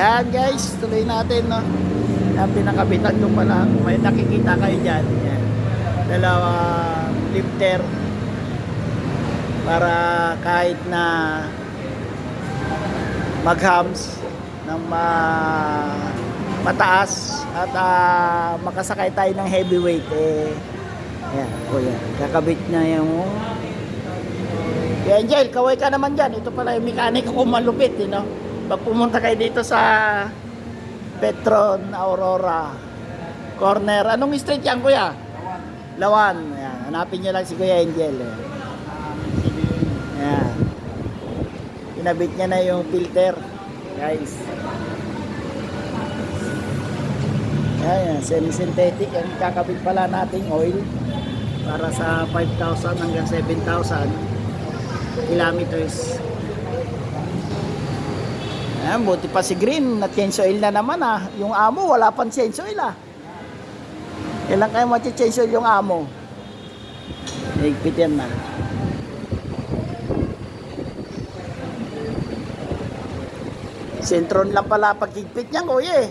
Yan guys, tuloy natin, no. Yan, pinakabitan ko pala. May nakikita kayo dyan. Yan. Dalawang lifter. Para kahit na maghams ng mataas at makasakay tayo ng heavyweight, yan, yan. Kakabit niya yung yan, Angel, kaway ka naman dyan. Ito pala yung mekaniko ko malupit, no? Pag pumunta kayo dito sa Petron Aurora Corner, anong street yan, kuya? Lawan. Yan. Hanapin nyo lang si Kuya Angel. Yan. Pinabit niya na yung filter, guys. Yan, semi-synthetic. Yan, kakabit pala nating oil para sa 5,000 hanggang 7,000 kilometers. Ayan, buti pa si Green na change oil na naman, yung amo wala pang change oil, kailan kayo mati-change oil yung amo? Higpit yan na. Sentron lang pala pag higpit niyan, kuya.